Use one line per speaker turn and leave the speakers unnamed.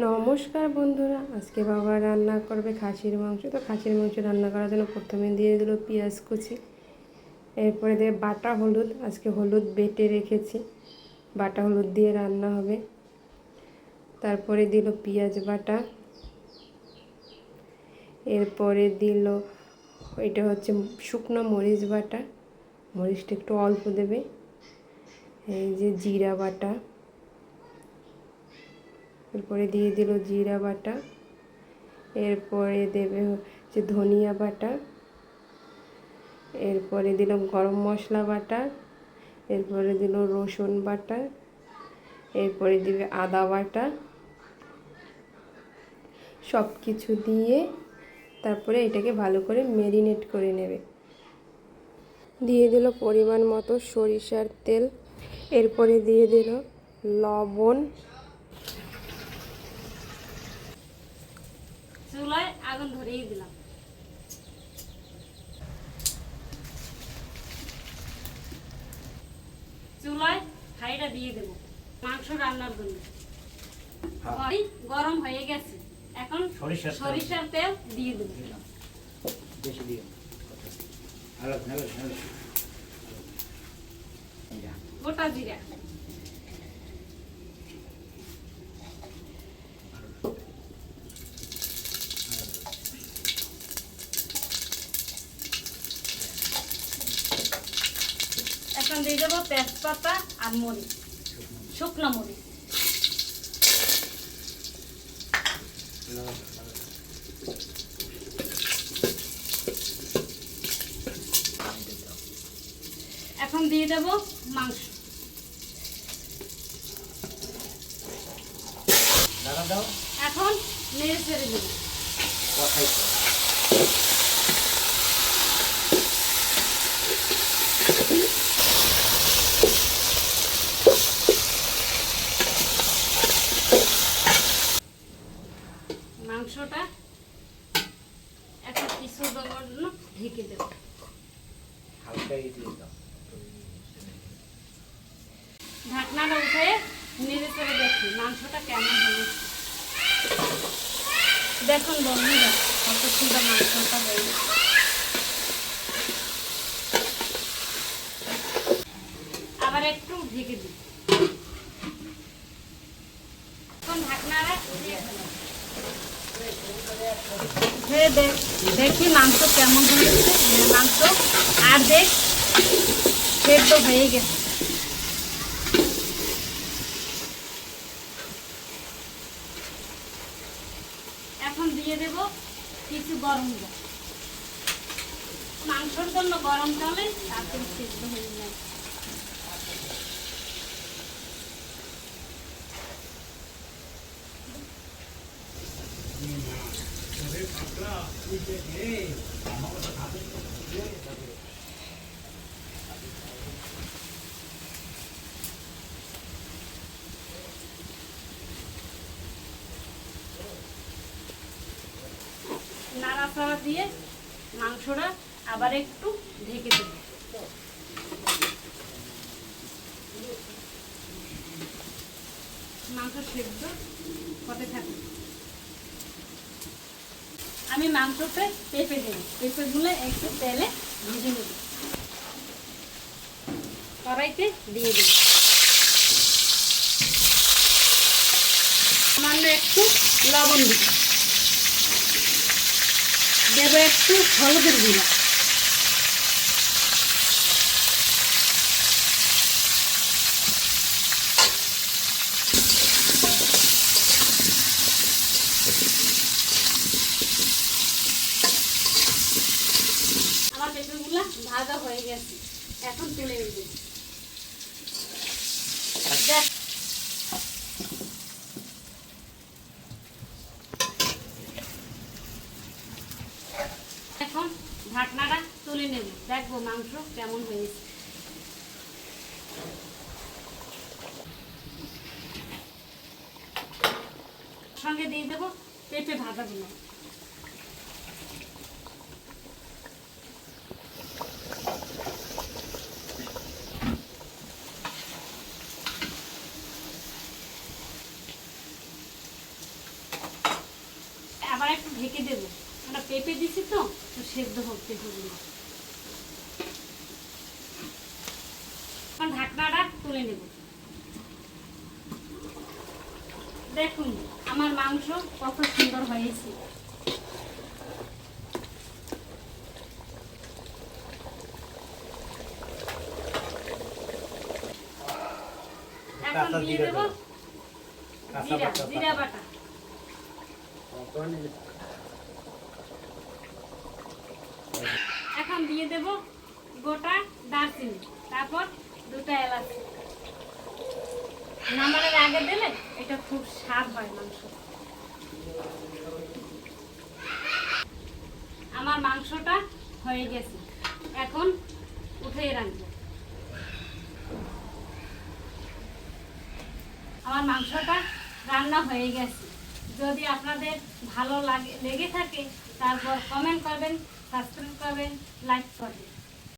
নমস্কার বন্ধুরা, আজকে বাবা রান্না করবে খাসির মাংস। তো খাসির মাংস রান্না করার জন্য প্রথমে দিয়ে দিল পেঁয়াজ কুচি, এরপরে দেবে বাটা হলুদ। আজকে হলুদ বেটে রেখেছি, বাটা হলুদ দিয়ে রান্না হবে। তারপরে দিল পেঁয়াজ বাটা, এরপরে দিল এটা হচ্ছে শুকনো মরিচ বাটা, মরিচটা একটু অল্প দেবে। এই যে জিরা বাটা, এরপরে দিয়ে দিল জিরা বাটা, এরপরে দেবে হচ্ছে ধনিয়া বাটা, এরপরে দিলাম গরম মশলা বাটা, এরপরে দিল রসুন বাটা, এরপরে দিবে আদা বাটা। সব কিছু দিয়ে তারপরে এটাকে ভালো করে ম্যারিনেট করে নেবে। দিয়ে দিল পরিমাণ মতো সরিষার তেল, এরপরে দিয়ে দিল লবণ।
চুলায় আগুন ধরিয়ে দিলাম। চুলায় হাঁড়িটা দিয়ে দেবো মাংস রান্নার জন্য। গরম হয়ে গেছে, এখন সরিষার তেল দিয়ে দেবো। গোটা জিরা, এখন দিয়ে দেবো তেজপাতা আর মরিচ, শুকনো মরিচ। এখন দিয়ে দেবো মাংস। এখন নেড়ে ছেড়ে দেবো। মাংসটা একটা কিছু দেওয়ার জন্য ঢেকে দেব। ঢাকনাটা উঠে নেড়ে চেড়ে দেখি মাংসটা কেমন হয়েছে। দেখুন বন্ধুরা, কত সুন্দর মাংসটা হয়ে গেছে। আবার একটু ঢেকে দিই। এখন ঢাকনাটা উঠিয়ে ফেলাম। দেখি মাংস কেমন হয়েছে। মাংস আর দেখ সেদ্ধ হয়ে গেছে। এখন দিয়ে দেব কিছু গরম জল। মাংসর জন্য গরম জলে তারপরে সেদ্ধ হয়ে যায়। নাড়াচাড়া দিয়ে মাংসটা আবার একটু ঢেকে দেব। মাংস সেদ্ধ হতে থাকে। আমি মাংসতে পেঁপে দেব। পেঁপেগুলো একটু তেলে ভেজে নেব, কড়াইতে দিয়ে দেব। সামান্য একটু লবণ দেব, দেব একটু হলুদের গুঁড়া, আমার পেঁপেগুলো ভাজা হয়ে গেছে। এখন তুলে নেব। এখন ঢাকনাটা তুলে নেব, দেখবো মাংস কেমন হয়েছে। সঙ্গে দিয়ে দেবো পেঁপে ভাজাগুলো। আবার একটু ঢেকে দেবো, আমরা পেঁপে দিছি তো, তো সেদ্ধ হতে হবে না। এখন ঢাকনাটা তুলে নেব। দেখুন আমার মাংস কত সুন্দর হয়েছে। এখন দিয়ে দেবো জিরা বাটা। এখন দিয়ে দেব গোটা দারচিনি, তারপর 2টা এলাচ। নামানোর আগে দিলে এটা খুব স্বাদ হয় মাংস। আমার মাংসটা হয়ে গেছে, এখন উঠিয়ে রাখবো। আমার মাংসটা রান্না হয়ে গেছে। যদি আপনাদের ভালো লেগে থাকে, তারপর কমেন্ট করবেন, সাবস্ক্রাইব করবেন, লাইক করবেন।